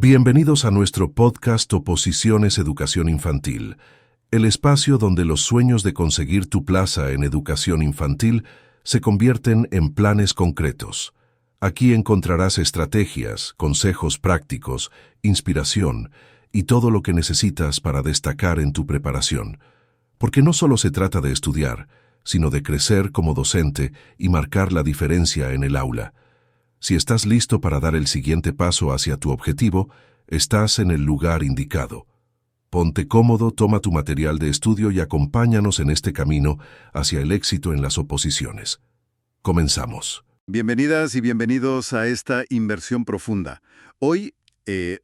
Bienvenidos a nuestro podcast Oposiciones Educación Infantil, el espacio donde los sueños de conseguir tu plaza en educación infantil se convierten en planes concretos. Aquí encontrarás estrategias, consejos prácticos, inspiración y todo lo que necesitas para destacar en tu preparación. Porque no solo se trata de estudiar, sino de crecer como docente y marcar la diferencia en el aula. Si estás listo para dar el siguiente paso hacia tu objetivo, estás en el lugar indicado. Ponte cómodo, toma tu material de estudio y acompáñanos en este camino hacia el éxito en las oposiciones. Comenzamos. Bienvenidas y bienvenidos a esta inversión profunda. Hoy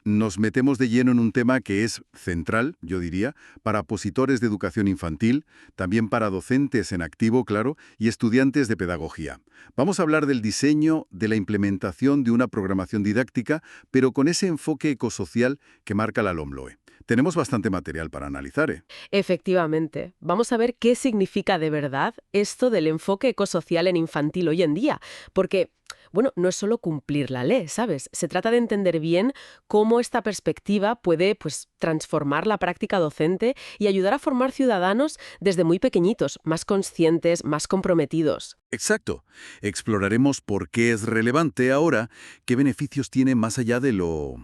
nos metemos de lleno en un tema que es central, yo diría, para opositores de educación infantil, también para docentes en activo, claro, y estudiantes de pedagogía. Vamos a hablar del diseño, de la implementación de una programación didáctica, pero con ese enfoque ecosocial que marca la LOMLOE. Tenemos bastante material para analizar, ¿eh? Efectivamente. Vamos a ver qué significa de verdad esto del enfoque ecosocial en infantil hoy en día, porque bueno, no es solo cumplir la ley, ¿sabes? Se trata de entender bien cómo esta perspectiva puede, transformar la práctica docente y ayudar a formar ciudadanos desde muy pequeñitos, más conscientes, más comprometidos. Exacto. Exploraremos por qué es relevante ahora, qué beneficios tiene más allá de lo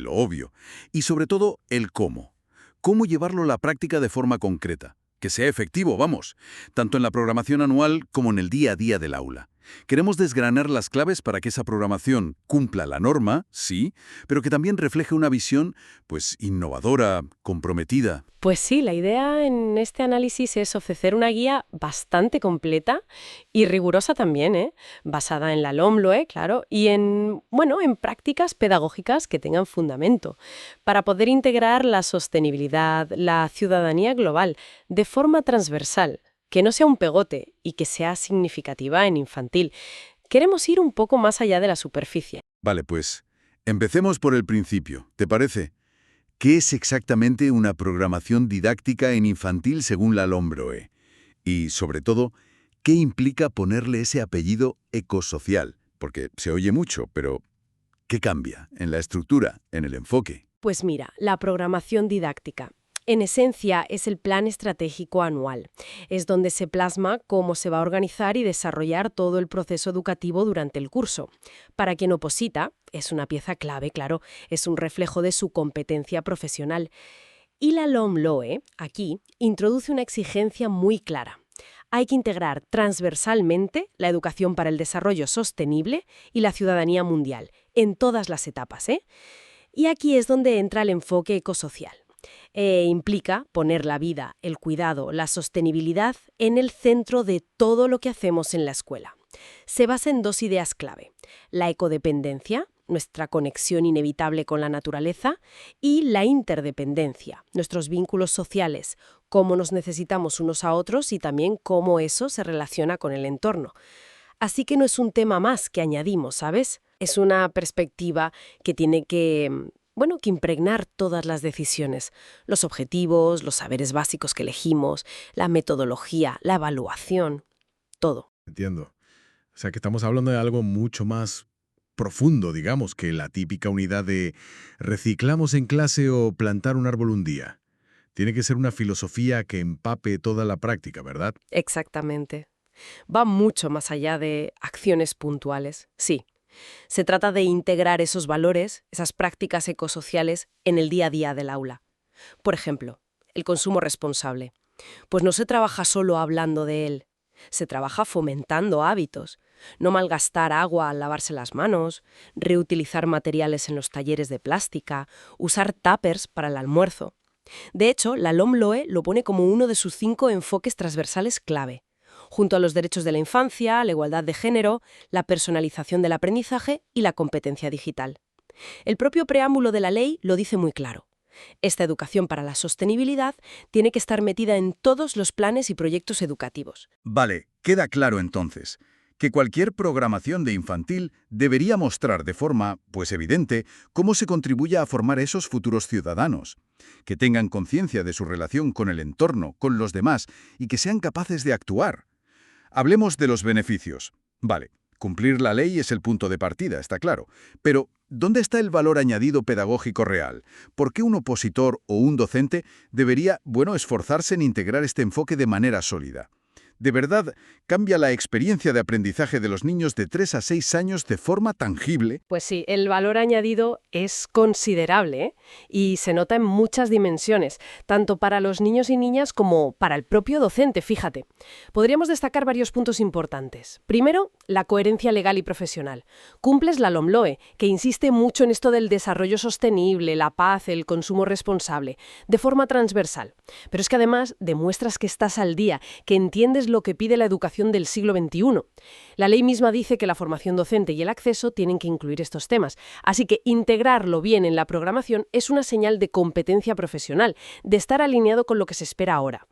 obvio, y sobre todo el cómo. Cómo llevarlo a la práctica de forma concreta. Que sea efectivo, vamos, tanto en la programación anual como en el día a día del aula. Queremos desgranar las claves para que esa programación cumpla la norma, sí, pero que también refleje una visión, innovadora, comprometida. Pues sí, la idea en este análisis es ofrecer una guía bastante completa y rigurosa también, basada en la LOMLOE, claro, y en prácticas pedagógicas que tengan fundamento, para poder integrar la sostenibilidad, la ciudadanía global, de forma transversal, que no sea un pegote y que sea significativa en infantil. Queremos ir un poco más allá de la superficie. Vale, pues, empecemos por el principio, ¿te parece? ¿Qué es exactamente una programación didáctica en infantil según la LOMLOE? Y, sobre todo, ¿qué implica ponerle ese apellido ecosocial? Porque se oye mucho, pero ¿qué cambia en la estructura, en el enfoque? Pues mira, la programación didáctica, en esencia, es el plan estratégico anual. Es donde se plasma cómo se va a organizar y desarrollar todo el proceso educativo durante el curso. Para quien oposita, es una pieza clave, claro, es un reflejo de su competencia profesional. Y la LOMLOE, aquí, introduce una exigencia muy clara. Hay que integrar transversalmente la educación para el desarrollo sostenible y la ciudadanía mundial, en todas las etapas, Y aquí es donde entra el enfoque ecosocial. Implica poner la vida, el cuidado, la sostenibilidad en el centro de todo lo que hacemos en la escuela. Se basa en dos ideas clave: la ecodependencia, nuestra conexión inevitable con la naturaleza, y la interdependencia, nuestros vínculos sociales, cómo nos necesitamos unos a otros y también cómo eso se relaciona con el entorno. Así que no es un tema más que añadimos, ¿sabes? Es una perspectiva que tiene que impregnar todas las decisiones, los objetivos, los saberes básicos que elegimos, la metodología, la evaluación, todo. Entiendo. O sea que estamos hablando de algo mucho más profundo, digamos, que la típica unidad de reciclamos en clase o plantar un árbol un día. Tiene que ser una filosofía que empape toda la práctica, ¿verdad? Exactamente. Va mucho más allá de acciones puntuales, sí. Se trata de integrar esos valores, esas prácticas ecosociales, en el día a día del aula. Por ejemplo, el consumo responsable. Pues no se trabaja solo hablando de él, se trabaja fomentando hábitos. No malgastar agua al lavarse las manos, reutilizar materiales en los talleres de plástica, usar tuppers para el almuerzo. De hecho, la LOMLOE lo pone como uno de sus 5 enfoques transversales clave, junto a los derechos de la infancia, la igualdad de género, la personalización del aprendizaje y la competencia digital. El propio preámbulo de la ley lo dice muy claro. Esta educación para la sostenibilidad tiene que estar metida en todos los planes y proyectos educativos. Vale, queda claro entonces que cualquier programación de infantil debería mostrar de forma, evidente, cómo se contribuye a formar esos futuros ciudadanos, que tengan conciencia de su relación con el entorno, con los demás, y que sean capaces de actuar. Hablemos de los beneficios. Vale, cumplir la ley es el punto de partida, está claro. Pero, ¿Dónde está el valor añadido pedagógico real? ¿Por qué un opositor o un docente debería, esforzarse en integrar este enfoque de manera sólida? ¿De verdad cambia la experiencia de aprendizaje de los niños de 3 a 6 años de forma tangible? Pues sí, el valor añadido es considerable, ¿eh? Y se nota en muchas dimensiones, tanto para los niños y niñas como para el propio docente, fíjate. Podríamos destacar varios puntos importantes. Primero, la coherencia legal y profesional. Cumples la LOMLOE, que insiste mucho en esto del desarrollo sostenible, la paz, el consumo responsable, de forma transversal. Pero es que además demuestras que estás al día, que entiendes lo que pide la educación del siglo XXI. La ley misma dice que la formación docente y el acceso tienen que incluir estos temas, así que integrarlo bien en la programación es una señal de competencia profesional, de estar alineado con lo que se espera ahora.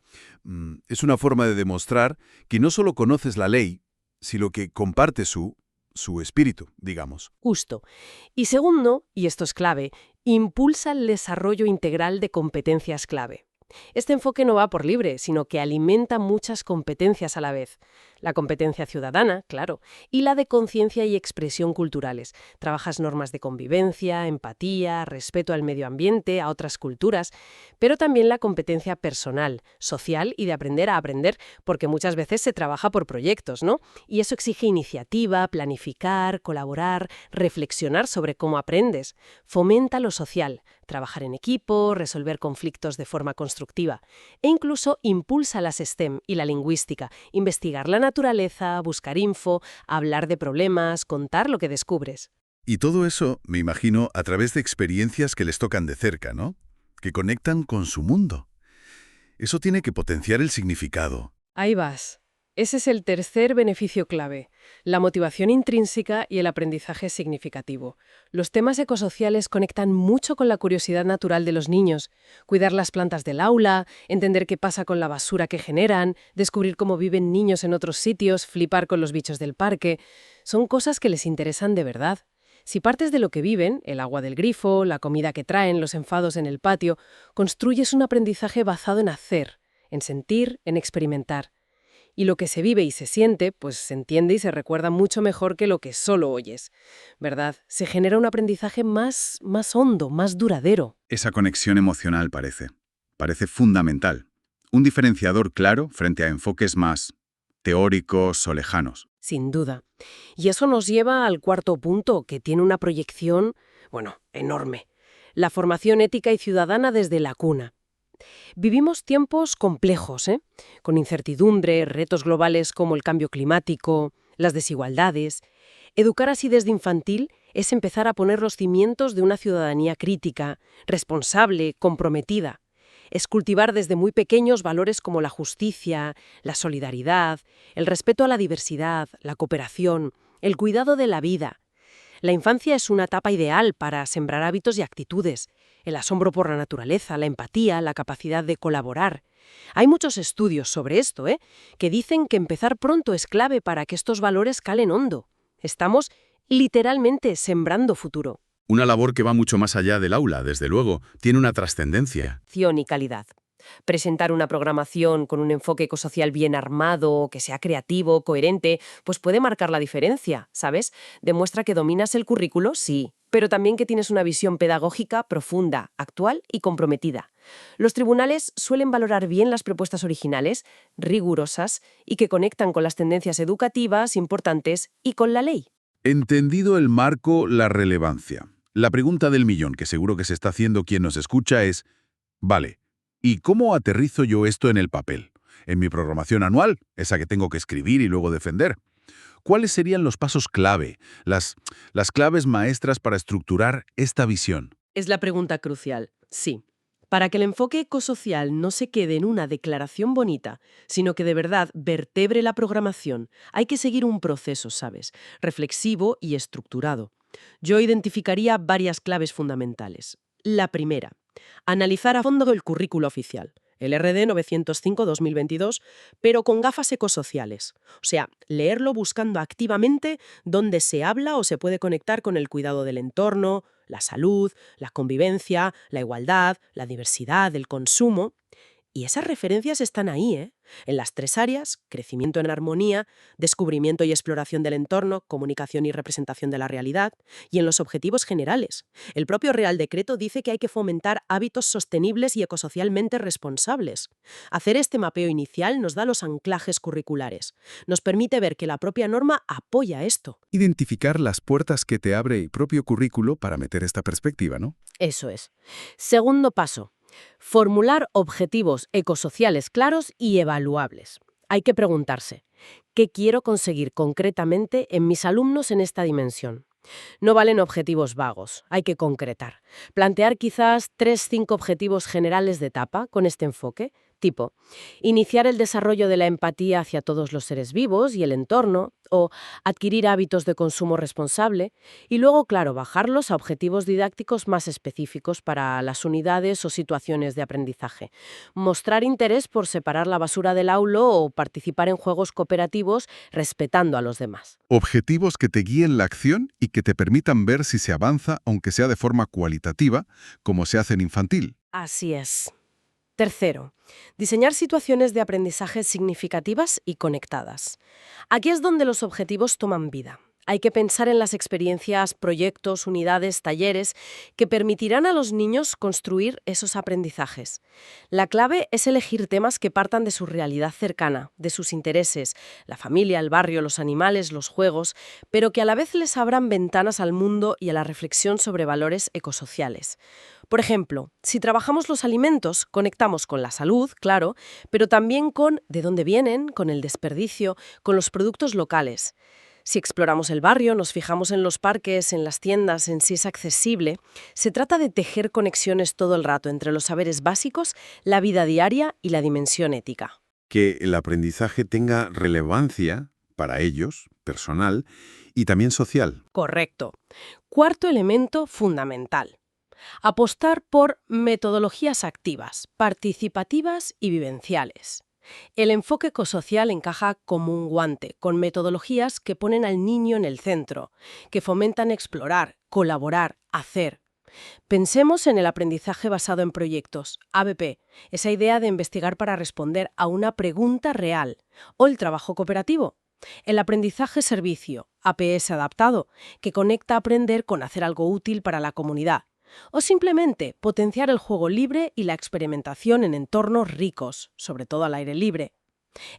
Es una forma de demostrar que no solo conoces la ley, sino que compartes su espíritu, digamos. Justo. Y segundo, y esto es clave, impulsa el desarrollo integral de competencias clave. Este enfoque no va por libre, sino que alimenta muchas competencias a la vez. La competencia ciudadana, claro, y la de conciencia y expresión culturales. Trabajas normas de convivencia, empatía, respeto al medio ambiente, a otras culturas, pero también la competencia personal, social y de aprender a aprender, porque muchas veces se trabaja por proyectos, ¿no? Y eso exige iniciativa, planificar, colaborar, reflexionar sobre cómo aprendes. Fomenta lo social, trabajar en equipo, resolver conflictos de forma constructiva e incluso impulsa las STEM y la lingüística, investigar la naturaleza, buscar info, hablar de problemas, contar lo que descubres. Y todo eso, me imagino, a través de experiencias que les tocan de cerca, ¿no? Que conectan con su mundo. Eso tiene que potenciar el significado. Ahí vas. Ese es el tercer beneficio clave, la motivación intrínseca y el aprendizaje significativo. Los temas ecosociales conectan mucho con la curiosidad natural de los niños. Cuidar las plantas del aula, entender qué pasa con la basura que generan, descubrir cómo viven niños en otros sitios, flipar con los bichos del parque. Son cosas que les interesan de verdad. Si partes de lo que viven, el agua del grifo, la comida que traen, los enfados en el patio, construyes un aprendizaje basado en hacer, en sentir, en experimentar. Y lo que se vive y se siente, pues se entiende y se recuerda mucho mejor que lo que solo oyes, ¿verdad? Se genera un aprendizaje más hondo, más duradero. Esa conexión emocional parece fundamental. Un diferenciador claro frente a enfoques más teóricos o lejanos. Sin duda. Y eso nos lleva al cuarto punto, que tiene una proyección, enorme. La formación ética y ciudadana desde la cuna. Vivimos tiempos complejos, con incertidumbre, retos globales como el cambio climático, las desigualdades. Educar así desde infantil es empezar a poner los cimientos de una ciudadanía crítica, responsable, comprometida. Es cultivar desde muy pequeños valores como la justicia, la solidaridad, el respeto a la diversidad, la cooperación, el cuidado de la vida. La infancia es una etapa ideal para sembrar hábitos y actitudes, el asombro por la naturaleza, la empatía, la capacidad de colaborar. Hay muchos estudios sobre esto, que dicen que empezar pronto es clave para que estos valores calen hondo. Estamos literalmente sembrando futuro. Una labor que va mucho más allá del aula, desde luego, tiene una trascendencia. Acción y calidad. Presentar una programación con un enfoque ecosocial bien armado, que sea creativo, coherente, pues puede marcar la diferencia, ¿sabes? Demuestra que dominas el currículo, sí, pero también que tienes una visión pedagógica profunda, actual y comprometida. Los tribunales suelen valorar bien las propuestas originales, rigurosas y que conectan con las tendencias educativas importantes y con la ley. Entendido el marco, la relevancia. La pregunta del millón, que seguro que se está haciendo quien nos escucha, es, vale, ¿y cómo aterrizo yo esto en el papel? En mi programación anual, esa que tengo que escribir y luego defender. ¿Cuáles serían los pasos clave, las claves maestras para estructurar esta visión? Es la pregunta crucial, sí. Para que el enfoque ecosocial no se quede en una declaración bonita, sino que de verdad vertebre la programación, hay que seguir un proceso, ¿sabes? Reflexivo y estructurado. Yo identificaría varias claves fundamentales. La primera, analizar a fondo el currículo oficial, el RD 905-2022, pero con gafas ecosociales. O sea, leerlo buscando activamente dónde se habla o se puede conectar con el cuidado del entorno, la salud, la convivencia, la igualdad, la diversidad, el consumo. Y esas referencias están ahí, ¿eh? En las 3 áreas: crecimiento en armonía, descubrimiento y exploración del entorno, comunicación y representación de la realidad, y en los objetivos generales. El propio Real Decreto dice que hay que fomentar hábitos sostenibles y ecosocialmente responsables. Hacer este mapeo inicial nos da los anclajes curriculares. Nos permite ver que la propia norma apoya esto. Identificar las puertas que te abre el propio currículo para meter esta perspectiva, ¿no? Eso es. Segundo paso: formular objetivos ecosociales claros y evaluables. Hay que preguntarse, ¿qué quiero conseguir concretamente en mis alumnos en esta dimensión? No valen objetivos vagos, hay que concretar. Plantear quizás 3, 5 objetivos generales de etapa con este enfoque, tipo iniciar el desarrollo de la empatía hacia todos los seres vivos y el entorno, o adquirir hábitos de consumo responsable, y luego, claro, bajarlos a objetivos didácticos más específicos para las unidades o situaciones de aprendizaje. Mostrar interés por separar la basura del aula o participar en juegos cooperativos respetando a los demás. Objetivos que te guíen la acción y que te permitan ver si se avanza, aunque sea de forma cualitativa, como se hace en infantil. Así es. Tercero, diseñar situaciones de aprendizaje significativas y conectadas. Aquí es donde los objetivos toman vida. Hay que pensar en las experiencias, proyectos, unidades, talleres que permitirán a los niños construir esos aprendizajes. La clave es elegir temas que partan de su realidad cercana, de sus intereses, la familia, el barrio, los animales, los juegos, pero que a la vez les abran ventanas al mundo y a la reflexión sobre valores ecosociales. Por ejemplo, si trabajamos los alimentos, conectamos con la salud, claro, pero también con de dónde vienen, con el desperdicio, con los productos locales. Si exploramos el barrio, nos fijamos en los parques, en las tiendas, en si es accesible, se trata de tejer conexiones todo el rato entre los saberes básicos, la vida diaria y la dimensión ética. Que el aprendizaje tenga relevancia para ellos, personal, y también social. Correcto. Cuarto elemento fundamental: apostar por metodologías activas, participativas y vivenciales. El enfoque ecosocial encaja como un guante, con metodologías que ponen al niño en el centro, que fomentan explorar, colaborar, hacer. Pensemos en el aprendizaje basado en proyectos, ABP, esa idea de investigar para responder a una pregunta real, o el trabajo cooperativo. El aprendizaje servicio, APS adaptado, que conecta aprender con hacer algo útil para la comunidad. O simplemente potenciar el juego libre y la experimentación en entornos ricos, sobre todo al aire libre.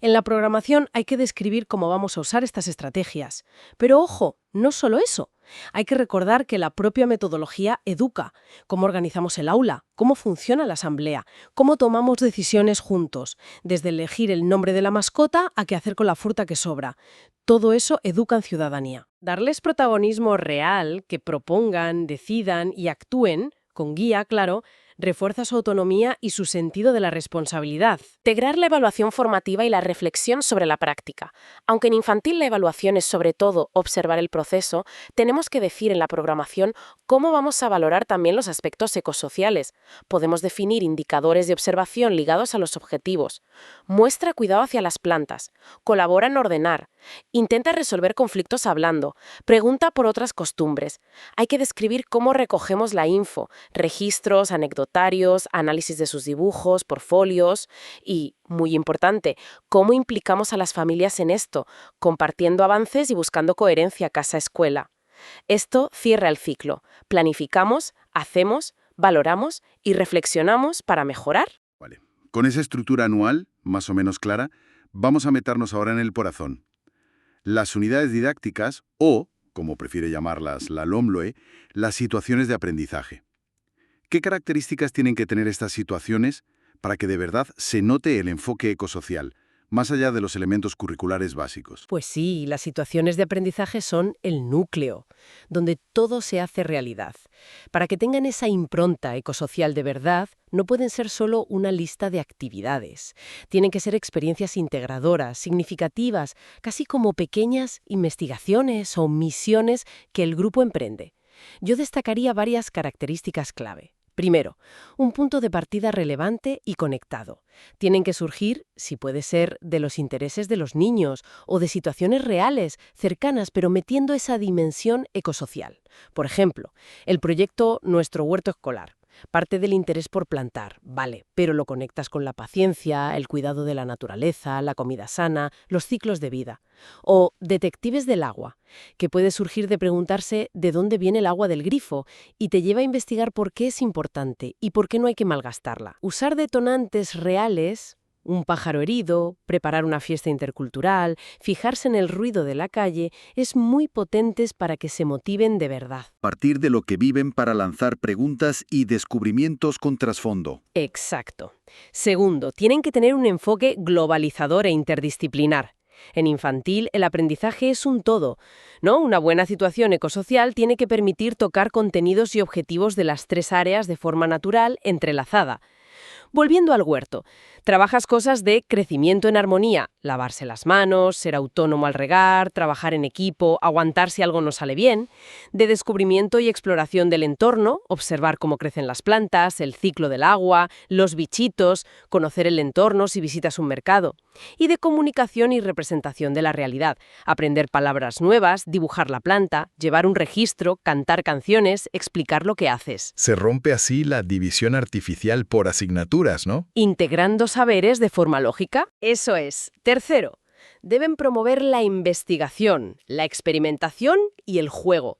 En la programación hay que describir cómo vamos a usar estas estrategias. Pero ojo, no solo eso. Hay que recordar que la propia metodología educa: cómo organizamos el aula, cómo funciona la asamblea, cómo tomamos decisiones juntos, desde elegir el nombre de la mascota a qué hacer con la fruta que sobra. Todo eso educa en ciudadanía. Darles protagonismo real, que propongan, decidan y actúen, con guía, claro, refuerza su autonomía y su sentido de la responsabilidad. Integrar la evaluación formativa y la reflexión sobre la práctica. Aunque en infantil la evaluación es sobre todo observar el proceso, tenemos que decir en la programación cómo vamos a valorar también los aspectos ecosociales. Podemos definir indicadores de observación ligados a los objetivos. Muestra cuidado hacia las plantas. Colabora en ordenar. Intenta resolver conflictos hablando. Pregunta por otras costumbres. Hay que describir cómo recogemos la info, registros, anecdotarios, análisis de sus dibujos, portfolios y, muy importante, cómo implicamos a las familias en esto, compartiendo avances y buscando coherencia casa-escuela. Esto cierra el ciclo. Planificamos, hacemos, valoramos y reflexionamos para mejorar. Vale. Con esa estructura anual, más o menos clara, vamos a meternos ahora en el corazón. Las unidades didácticas o, como prefiere llamarlas la LOMLOE, las situaciones de aprendizaje. ¿Qué características tienen que tener estas situaciones para que de verdad se note el enfoque ecosocial, más allá de los elementos curriculares básicos? Pues sí, las situaciones de aprendizaje son el núcleo, donde todo se hace realidad. Para que tengan esa impronta ecosocial de verdad, no pueden ser solo una lista de actividades. Tienen que ser experiencias integradoras, significativas, casi como pequeñas investigaciones o misiones que el grupo emprende. Yo destacaría varias características clave. Primero, un punto de partida relevante y conectado. Tienen que surgir, si puede ser, de los intereses de los niños o de situaciones reales, cercanas, pero metiendo esa dimensión ecosocial. Por ejemplo, el proyecto Nuestro Huerto Escolar. Parte del interés por plantar, vale, pero lo conectas con la paciencia, el cuidado de la naturaleza, la comida sana, los ciclos de vida. O detectives del agua, que puede surgir de preguntarse de dónde viene el agua del grifo y te lleva a investigar por qué es importante y por qué no hay que malgastarla. Usar detonantes reales, un pájaro herido, preparar una fiesta intercultural, fijarse en el ruido de la calle, es muy potentes para que se motiven de verdad. Partir de lo que viven para lanzar preguntas y descubrimientos con trasfondo. Exacto. Segundo, tienen que tener un enfoque globalizador e interdisciplinar. En infantil, el aprendizaje es un todo, ¿no? Una buena situación ecosocial tiene que permitir tocar contenidos y objetivos de las 3 áreas de forma natural, entrelazada. Volviendo al huerto, trabajas cosas de crecimiento en armonía, lavarse las manos, ser autónomo al regar, trabajar en equipo, aguantar si algo no sale bien, de descubrimiento y exploración del entorno, observar cómo crecen las plantas, el ciclo del agua, los bichitos, conocer el entorno si visitas un mercado, y de comunicación y representación de la realidad, aprender palabras nuevas, dibujar la planta, llevar un registro, cantar canciones, explicar lo que haces. Se rompe así la división artificial por asignaturas, ¿no? Integrando saberes de forma lógica. Eso es. Tercero, deben promover la investigación, la experimentación y el juego.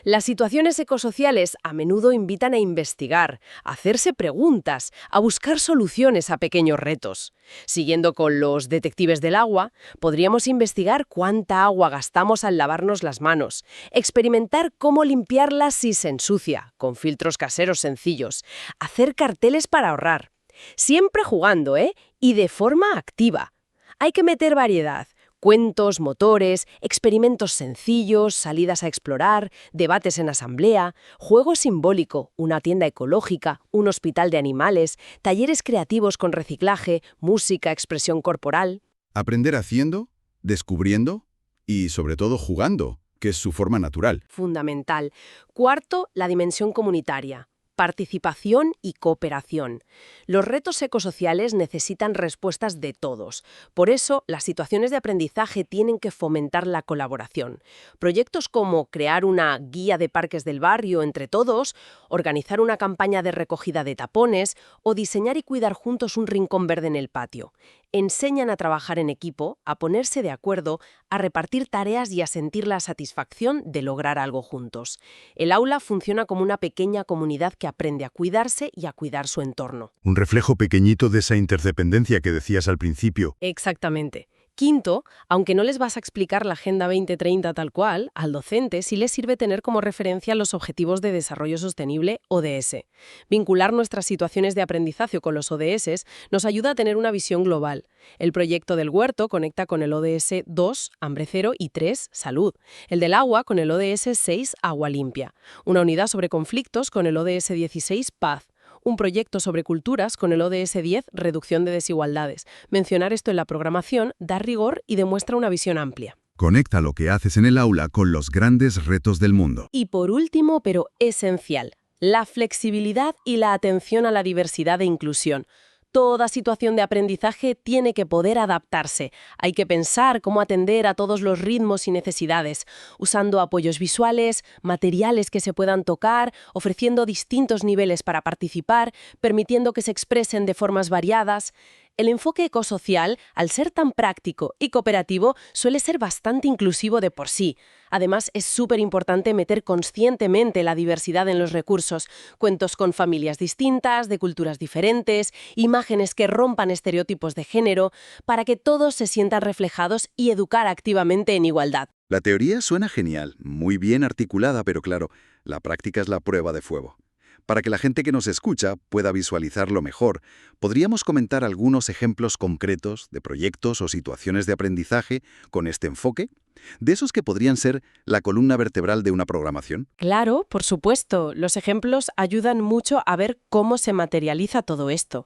Las situaciones ecosociales a menudo invitan a investigar, a hacerse preguntas, a buscar soluciones a pequeños retos. Siguiendo con los detectives del agua, podríamos investigar cuánta agua gastamos al lavarnos las manos, experimentar cómo limpiarla si se ensucia, con filtros caseros sencillos, hacer carteles para ahorrar. Siempre jugando, ¿eh? Y de forma activa. Hay que meter variedad. Cuentos, motores, experimentos sencillos, salidas a explorar, debates en asamblea, juego simbólico, una tienda ecológica, un hospital de animales, talleres creativos con reciclaje, música, expresión corporal. Aprender haciendo, descubriendo y, sobre todo, jugando, que es su forma natural. Fundamental. Cuarto, la dimensión comunitaria. Participación y cooperación. Los retos ecosociales necesitan respuestas de todos. Por eso, las situaciones de aprendizaje tienen que fomentar la colaboración. Proyectos como crear una guía de parques del barrio entre todos, organizar una campaña de recogida de tapones o diseñar y cuidar juntos un rincón verde en el patio. Enseñan a trabajar en equipo, a ponerse de acuerdo, a repartir tareas y a sentir la satisfacción de lograr algo juntos. El aula funciona como una pequeña comunidad que aprende a cuidarse y a cuidar su entorno. Un reflejo pequeñito de esa interdependencia que decías al principio. Exactamente. Quinto, aunque no les vas a explicar la Agenda 2030 tal cual, al docente sí le sirve tener como referencia los Objetivos de Desarrollo Sostenible, ODS. Vincular nuestras situaciones de aprendizaje con los ODS nos ayuda a tener una visión global. El proyecto del huerto conecta con el ODS 2, hambre cero, y 3, salud. El del agua con el ODS 6, agua limpia. Una unidad sobre conflictos con el ODS 16, paz. Un proyecto sobre culturas con el ODS 10, reducción de desigualdades. Mencionar esto en la programación da rigor y demuestra una visión amplia. Conecta lo que haces en el aula con los grandes retos del mundo. Y por último, pero esencial, la flexibilidad y la atención a la diversidad e inclusión. Toda situación de aprendizaje tiene que poder adaptarse. Hay que pensar cómo atender a todos los ritmos y necesidades, usando apoyos visuales, materiales que se puedan tocar, ofreciendo distintos niveles para participar, permitiendo que se expresen de formas variadas. El enfoque ecosocial, al ser tan práctico y cooperativo, suele ser bastante inclusivo de por sí. Además, es súper importante meter conscientemente la diversidad en los recursos, cuentos con familias distintas, de culturas diferentes, imágenes que rompan estereotipos de género, para que todos se sientan reflejados y educar activamente en igualdad. La teoría suena genial, muy bien articulada, pero claro, la práctica es la prueba de fuego. Para que la gente que nos escucha pueda visualizarlo mejor, ¿podríamos comentar algunos ejemplos concretos de proyectos o situaciones de aprendizaje con este enfoque? De esos que podrían ser la columna vertebral de una programación. Claro, por supuesto. Los ejemplos ayudan mucho a ver cómo se materializa todo esto.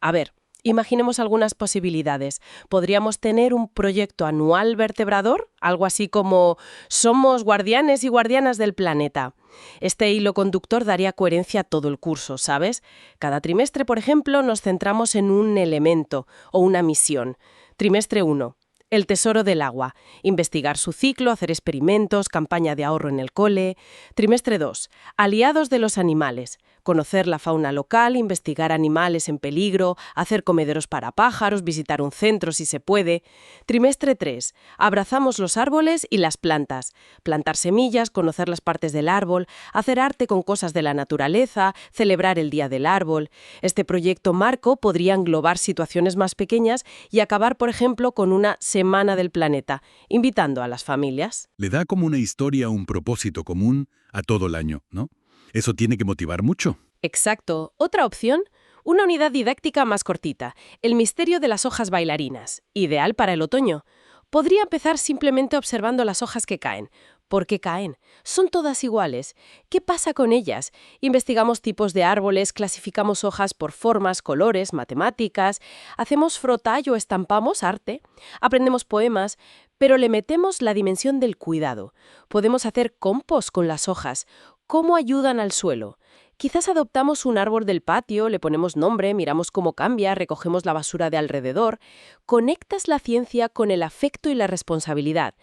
A ver, imaginemos algunas posibilidades. Podríamos tener un proyecto anual vertebrador, algo así como «Somos guardianes y guardianas del planeta». Este hilo conductor daría coherencia a todo el curso, ¿sabes? Cada trimestre, por ejemplo, nos centramos en un elemento o una misión. Trimestre 1. El tesoro del agua. Investigar su ciclo, hacer experimentos, campaña de ahorro en el cole. Trimestre 2. Aliados de los animales. conocer la fauna local, investigar animales en peligro, hacer comederos para pájaros, visitar un centro si se puede. Trimestre 3. Abrazamos los árboles y las plantas. Plantar semillas, conocer las partes del árbol, hacer arte con cosas de la naturaleza, celebrar el Día del Árbol. Este proyecto marco podría englobar situaciones más pequeñas y acabar, por ejemplo, con una Semana del Planeta, invitando a las familias. Le da como una historia, un propósito común a todo el año, ¿no? Eso tiene que motivar mucho. Exacto. Otra opción, una unidad didáctica más cortita, el misterio de las hojas bailarinas, ideal para el otoño. Podría empezar simplemente observando las hojas que caen. ¿Por qué caen? ¿Son todas iguales? ¿Qué pasa con ellas? Investigamos tipos de árboles, clasificamos hojas por formas, colores, matemáticas, hacemos frotall o estampamos arte, aprendemos poemas, pero le metemos la dimensión del cuidado. Podemos hacer compost con las hojas. ¿Cómo ayudan al suelo? Quizás adoptamos un árbol del patio, le ponemos nombre, miramos cómo cambia, recogemos la basura de alrededor. Conectas la ciencia con el afecto y la responsabilidad.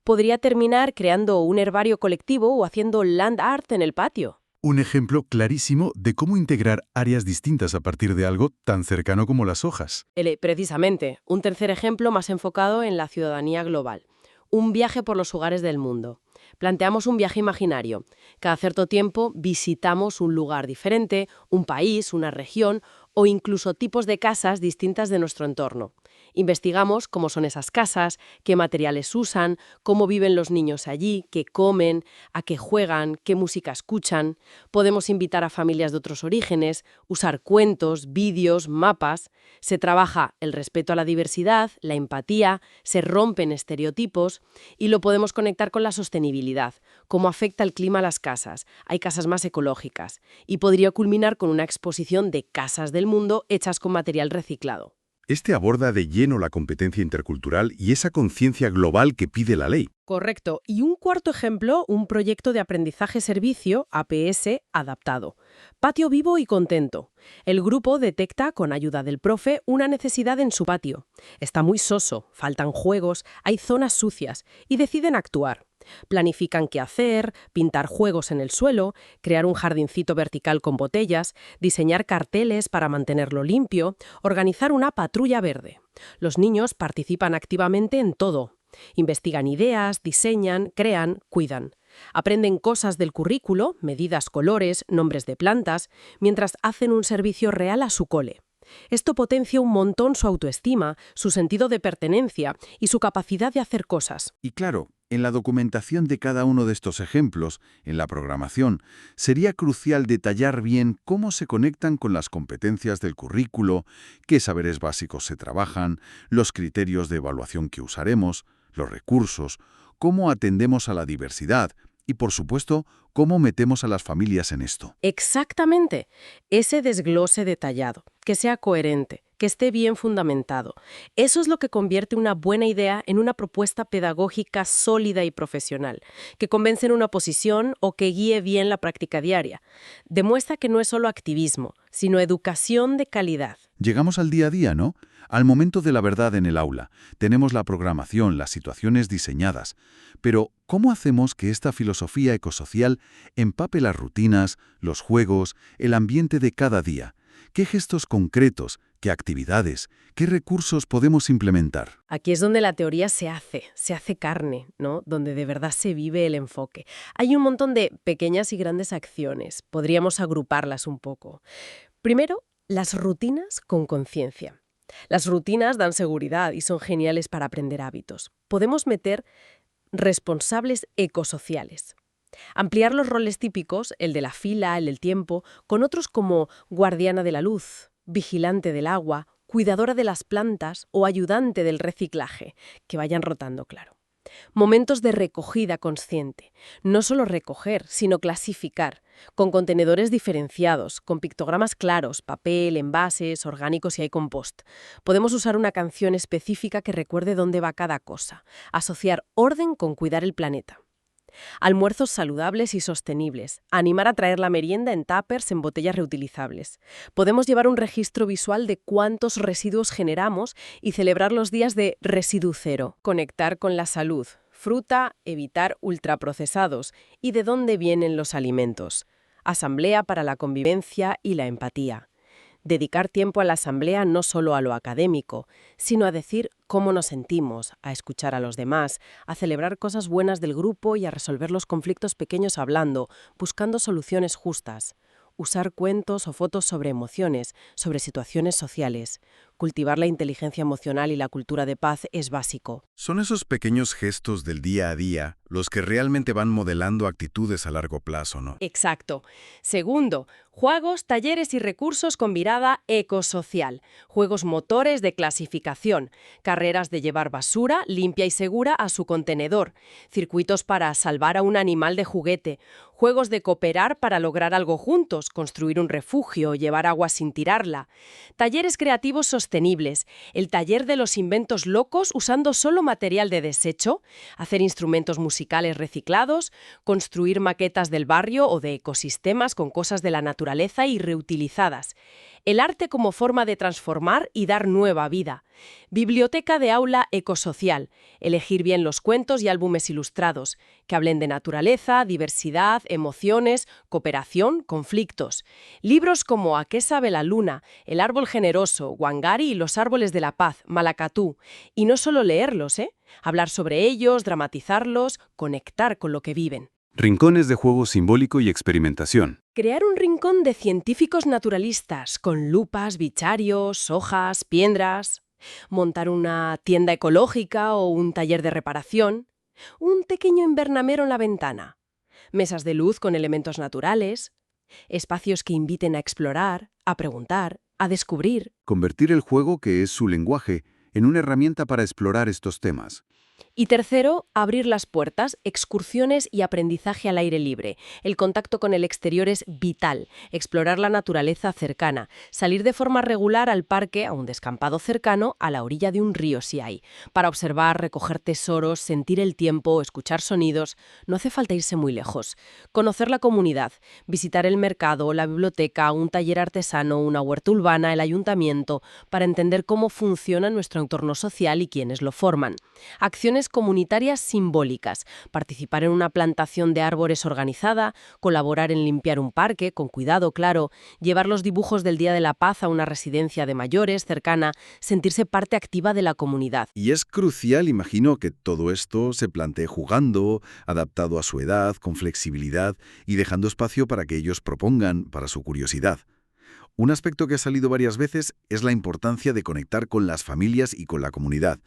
Podría terminar creando un herbario colectivo o haciendo land art en el patio. Un ejemplo clarísimo de cómo integrar áreas distintas a partir de algo tan cercano como las hojas. Precisamente, un tercer ejemplo más enfocado en la ciudadanía global. Un viaje por los hogares del mundo. Planteamos un viaje imaginario. Cada cierto tiempo visitamos un lugar diferente, un país, una región o incluso tipos de casas distintas de nuestro entorno. Investigamos cómo son esas casas, qué materiales usan, cómo viven los niños allí, qué comen, a qué juegan, qué música escuchan. Podemos invitar a familias de otros orígenes, usar cuentos, vídeos, mapas. Se trabaja el respeto a la diversidad, la empatía, se rompen estereotipos y lo podemos conectar con la sostenibilidad, cómo afecta el clima a las casas. Hay casas más ecológicas y podría culminar con una exposición de casas del mundo hechas con material reciclado. Este aborda de lleno la competencia intercultural y esa conciencia global que pide la ley. Correcto. Y un cuarto ejemplo, un proyecto de aprendizaje-servicio, APS, adaptado. Patio vivo y contento. El grupo detecta, con ayuda del profe, una necesidad en su patio. Está muy soso, faltan juegos, hay zonas sucias, y deciden actuar. Planifican qué hacer, pintar juegos en el suelo, crear un jardincito vertical con botellas, diseñar carteles para mantenerlo limpio, organizar una patrulla verde. Los niños participan activamente en todo. Investigan ideas, diseñan, crean, cuidan. Aprenden cosas del currículo, medidas, colores, nombres de plantas, mientras hacen un servicio real a su cole. Esto potencia un montón su autoestima, su sentido de pertenencia y su capacidad de hacer cosas. Y claro, en la documentación de cada uno de estos ejemplos, en la programación, sería crucial detallar bien cómo se conectan con las competencias del currículo, qué saberes básicos se trabajan, los criterios de evaluación que usaremos, los recursos, cómo atendemos a la diversidad y, por supuesto, cómo metemos a las familias en esto. Exactamente. Ese desglose detallado, que sea coherente, que esté bien fundamentado. Eso es lo que convierte una buena idea en una propuesta pedagógica sólida y profesional, que convence en una oposición o que guíe bien la práctica diaria. Demuestra que no es solo activismo, sino educación de calidad. Llegamos al día a día, ¿no? Al momento de la verdad en el aula. Tenemos la programación, las situaciones diseñadas. Pero, ¿cómo hacemos que esta filosofía ecosocial empape las rutinas, los juegos, el ambiente de cada día? ¿Qué gestos concretos, qué actividades, qué recursos podemos implementar? Aquí es donde la teoría se hace carne, ¿no? Donde de verdad se vive el enfoque. Hay un montón de pequeñas y grandes acciones. Podríamos agruparlas un poco. Primero, las rutinas con conciencia. Las rutinas dan seguridad y son geniales para aprender hábitos. Podemos meter responsables ecosociales. Ampliar los roles típicos, el de la fila, el del tiempo, con otros como guardiana de la luz, vigilante del agua, cuidadora de las plantas o ayudante del reciclaje, que vayan rotando, claro. Momentos de recogida consciente. No solo recoger, sino clasificar, con contenedores diferenciados, con pictogramas claros, papel, envases, orgánicos si hay compost. Podemos usar una canción específica que recuerde dónde va cada cosa. Asociar orden con cuidar el planeta. Almuerzos saludables y sostenibles. Animar a traer la merienda en tuppers en botellas reutilizables. Podemos llevar un registro visual de cuántos residuos generamos y celebrar los días de residuo cero. Conectar con la salud. Fruta, evitar ultraprocesados y de dónde vienen los alimentos. Asamblea para la convivencia y la empatía. Dedicar tiempo a la asamblea no solo a lo académico, sino a decir cómo nos sentimos, a escuchar a los demás, a celebrar cosas buenas del grupo y a resolver los conflictos pequeños hablando, buscando soluciones justas. Usar cuentos o fotos sobre emociones, sobre situaciones sociales. Cultivar la inteligencia emocional y la cultura de paz es básico. Son esos pequeños gestos del día a día los que realmente van modelando actitudes a largo plazo, ¿no? Exacto. Segundo, juegos, talleres y recursos con mirada ecosocial. Juegos motores de clasificación. Carreras de llevar basura limpia y segura a su contenedor. Circuitos para salvar a un animal de juguete. Juegos de cooperar para lograr algo juntos, construir un refugio, llevar agua sin tirarla. Talleres creativos sostenibles. El taller de los inventos locos usando solo material de desecho. Hacer instrumentos musicales reciclados. Construir maquetas del barrio o de ecosistemas con cosas de la naturaleza y reutilizadas. El arte como forma de transformar y dar nueva vida. Biblioteca de aula ecosocial. Elegir bien los cuentos y álbumes ilustrados, que hablen de naturaleza, diversidad, emociones, cooperación, conflictos. Libros como ¿A qué sabe la luna?, El árbol generoso, Wangari y los árboles de la paz, Malacatú. Y no solo leerlos, hablar sobre ellos, dramatizarlos, conectar con lo que viven. Rincones de juego simbólico y experimentación. Crear un rincón de científicos naturalistas, con lupas, bicharios, hojas, piedras. Montar una tienda ecológica o un taller de reparación. Un pequeño invernadero en la ventana. Mesas de luz con elementos naturales. Espacios que inviten a explorar, a preguntar, a descubrir. Convertir el juego, que es su lenguaje, en una herramienta para explorar estos temas. Y tercero, abrir las puertas, excursiones y aprendizaje al aire libre. El contacto con el exterior es vital. Explorar la naturaleza cercana. Salir de forma regular al parque, a un descampado cercano, a la orilla de un río si hay. Para observar, recoger tesoros, sentir el tiempo, escuchar sonidos. No hace falta irse muy lejos. Conocer la comunidad. Visitar el mercado, la biblioteca, un taller artesano, una huerta urbana, el ayuntamiento, para entender cómo funciona nuestro entorno social y quiénes lo forman. Acciones comunitarias simbólicas, participar en una plantación de árboles organizada, colaborar en limpiar un parque, con cuidado, claro, llevar los dibujos del Día de la Paz a una residencia de mayores cercana, sentirse parte activa de la comunidad. Y es crucial, imagino, que todo esto se plantee jugando, adaptado a su edad, con flexibilidad y dejando espacio para que ellos propongan, para su curiosidad. Un aspecto que ha salido varias veces es la importancia de conectar con las familias y con la comunidad.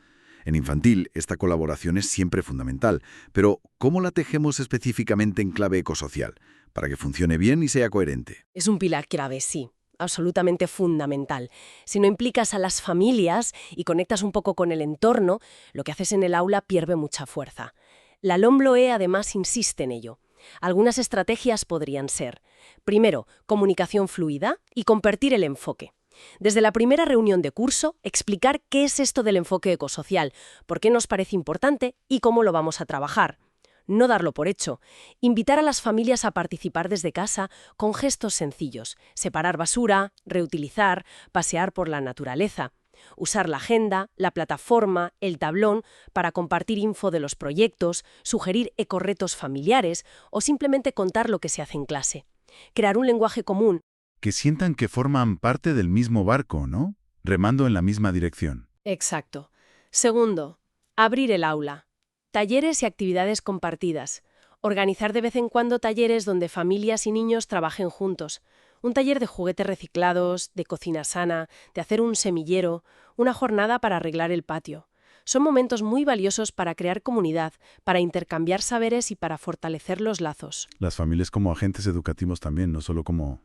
En infantil, esta colaboración es siempre fundamental, pero ¿cómo la tejemos específicamente en clave ecosocial? Para que funcione bien y sea coherente. Es un pilar clave, sí. Absolutamente fundamental. Si no implicas a las familias y conectas un poco con el entorno, lo que haces en el aula pierde mucha fuerza. La LOMLOE además insiste en ello. Algunas estrategias podrían ser: primero, comunicación fluida y compartir el enfoque. Desde la primera reunión de curso, explicar qué es esto del enfoque ecosocial, por qué nos parece importante y cómo lo vamos a trabajar. No darlo por hecho. Invitar a las familias a participar desde casa con gestos sencillos. Separar basura, reutilizar, pasear por la naturaleza. Usar la agenda, la plataforma, el tablón para compartir info de los proyectos, sugerir ecorretos familiares o simplemente contar lo que se hace en clase. Crear un lenguaje común. Que sientan que forman parte del mismo barco, ¿no? Remando en la misma dirección. Exacto. Segundo, abrir el aula. Talleres y actividades compartidas. Organizar de vez en cuando talleres donde familias y niños trabajen juntos. Un taller de juguetes reciclados, de cocina sana, de hacer un semillero, una jornada para arreglar el patio. Son momentos muy valiosos para crear comunidad, para intercambiar saberes y para fortalecer los lazos. Las familias como agentes educativos también, no solo como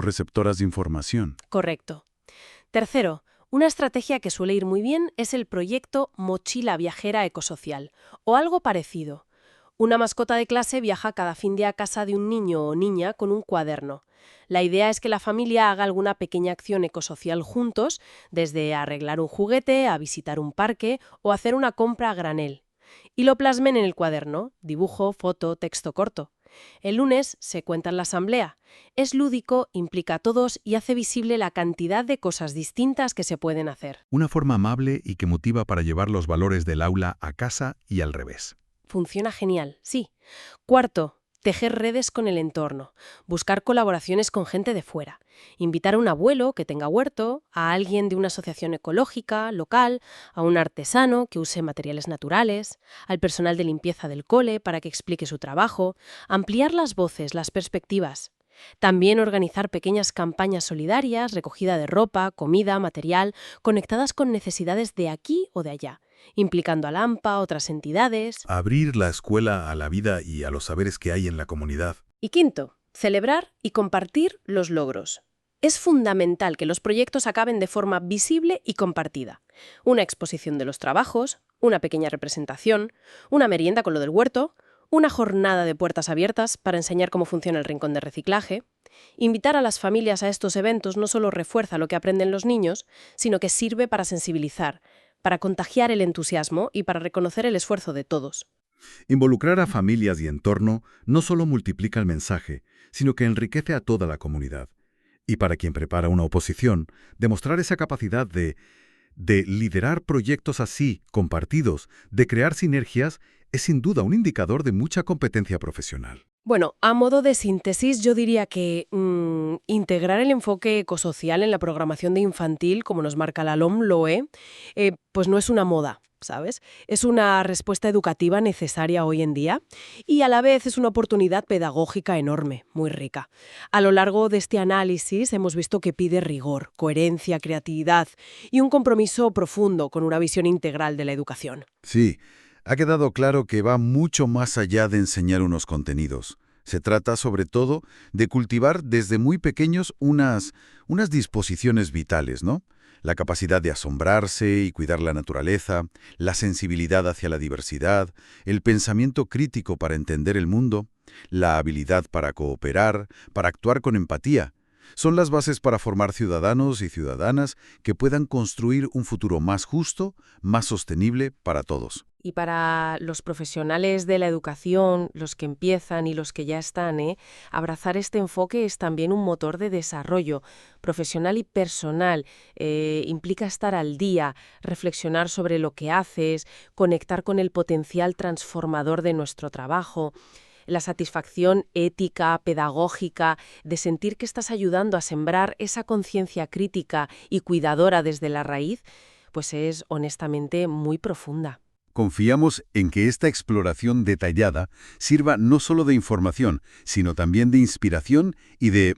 receptoras de información. Correcto. Tercero, una estrategia que suele ir muy bien es el proyecto Mochila Viajera Ecosocial, o algo parecido. Una mascota de clase viaja cada fin de a casa de un niño o niña con un cuaderno. La idea es que la familia haga alguna pequeña acción ecosocial juntos, desde arreglar un juguete, a visitar un parque o hacer una compra a granel. Y lo plasmen en el cuaderno, dibujo, foto, texto corto. El lunes se cuenta en la asamblea. Es lúdico, implica a todos y hace visible la cantidad de cosas distintas que se pueden hacer. Una forma amable y que motiva para llevar los valores del aula a casa y al revés. Funciona genial, sí. Cuarto, tejer redes con el entorno, buscar colaboraciones con gente de fuera, invitar a un abuelo que tenga huerto, a alguien de una asociación ecológica, local, a un artesano que use materiales naturales, al personal de limpieza del cole para que explique su trabajo, ampliar las voces, las perspectivas. También organizar pequeñas campañas solidarias, recogida de ropa, comida, material, conectadas con necesidades de aquí o de allá, implicando a la AMPA, otras entidades. Abrir la escuela a la vida y a los saberes que hay en la comunidad. Y quinto, celebrar y compartir los logros. Es fundamental que los proyectos acaben de forma visible y compartida. Una exposición de los trabajos, una pequeña representación, una merienda con lo del huerto, una jornada de puertas abiertas para enseñar cómo funciona el rincón de reciclaje. Invitar a las familias a estos eventos no solo refuerza lo que aprenden los niños, sino que sirve para sensibilizar, para contagiar el entusiasmo y para reconocer el esfuerzo de todos. Involucrar a familias y entorno no solo multiplica el mensaje, sino que enriquece a toda la comunidad. Y para quien prepara una oposición, demostrar esa capacidad de liderar proyectos así, compartidos, de crear sinergias, es sin duda un indicador de mucha competencia profesional. Bueno, a modo de síntesis, yo diría que integrar el enfoque ecosocial en la programación de infantil, como nos marca la LOMLOE, pues no es una moda, ¿sabes? Es una respuesta educativa necesaria hoy en día y a la vez es una oportunidad pedagógica enorme, muy rica. A lo largo de este análisis hemos visto que pide rigor, coherencia, creatividad y un compromiso profundo con una visión integral de la educación. Sí, ha quedado claro que va mucho más allá de enseñar unos contenidos. Se trata, sobre todo, de cultivar desde muy pequeños unas disposiciones vitales, ¿no? La capacidad de asombrarse y cuidar la naturaleza, la sensibilidad hacia la diversidad, el pensamiento crítico para entender el mundo, la habilidad para cooperar, para actuar con empatía. Son las bases para formar ciudadanos y ciudadanas que puedan construir un futuro más justo, más sostenible para todos. Y para los profesionales de la educación, los que empiezan y los que ya están, abrazar este enfoque es también un motor de desarrollo profesional y personal. Implica estar al día, reflexionar sobre lo que haces, conectar con el potencial transformador de nuestro trabajo. La satisfacción ética, pedagógica, de sentir que estás ayudando a sembrar esa conciencia crítica y cuidadora desde la raíz, pues es honestamente muy profunda. Confiamos en que esta exploración detallada sirva no solo de información, sino también de inspiración y de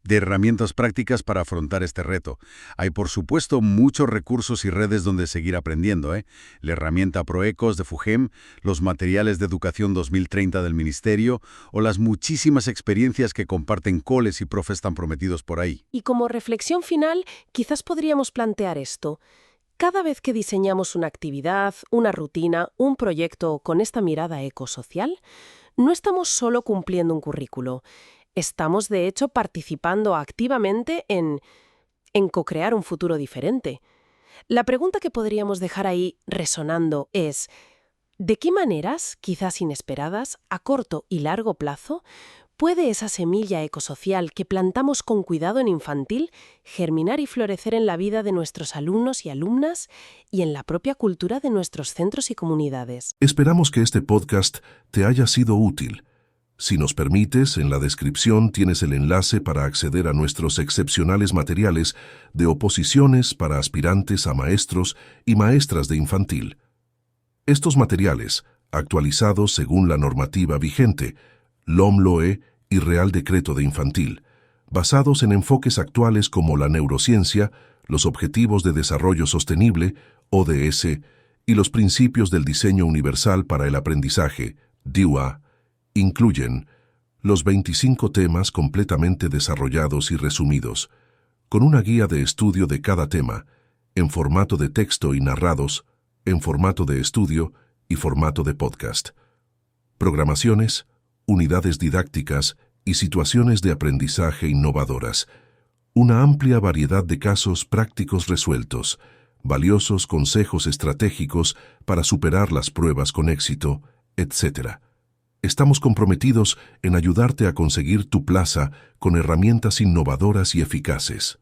herramientas prácticas para afrontar este reto. Hay, por supuesto, muchos recursos y redes donde seguir aprendiendo, La herramienta ProEcos de FUGEM, los materiales de Educación 2030 del Ministerio o las muchísimas experiencias que comparten coles y profes tan prometidos por ahí. Y como reflexión final, quizás podríamos plantear esto. Cada vez que diseñamos una actividad, una rutina, un proyecto con esta mirada ecosocial, no estamos solo cumpliendo un currículo. Estamos, de hecho, participando activamente en co-crear un futuro diferente. La pregunta que podríamos dejar ahí resonando es: ¿de qué maneras, quizás inesperadas, a corto y largo plazo, puede esa semilla ecosocial que plantamos con cuidado en infantil germinar y florecer en la vida de nuestros alumnos y alumnas y en la propia cultura de nuestros centros y comunidades? Esperamos que este podcast te haya sido útil. Si nos permites, en la descripción tienes el enlace para acceder a nuestros excepcionales materiales de oposiciones para aspirantes a maestros y maestras de infantil. Estos materiales, actualizados según la normativa vigente, LOMLOE y Real Decreto de Infantil, basados en enfoques actuales como la neurociencia, los Objetivos de Desarrollo Sostenible, ODS, y los Principios del Diseño Universal para el Aprendizaje, DIUA, incluyen los 25 temas completamente desarrollados y resumidos, con una guía de estudio de cada tema, en formato de texto y narrados, en formato de estudio y formato de podcast. Programaciones, unidades didácticas y situaciones de aprendizaje innovadoras. Una amplia variedad de casos prácticos resueltos, valiosos consejos estratégicos para superar las pruebas con éxito, etc. Estamos comprometidos en ayudarte a conseguir tu plaza con herramientas innovadoras y eficaces.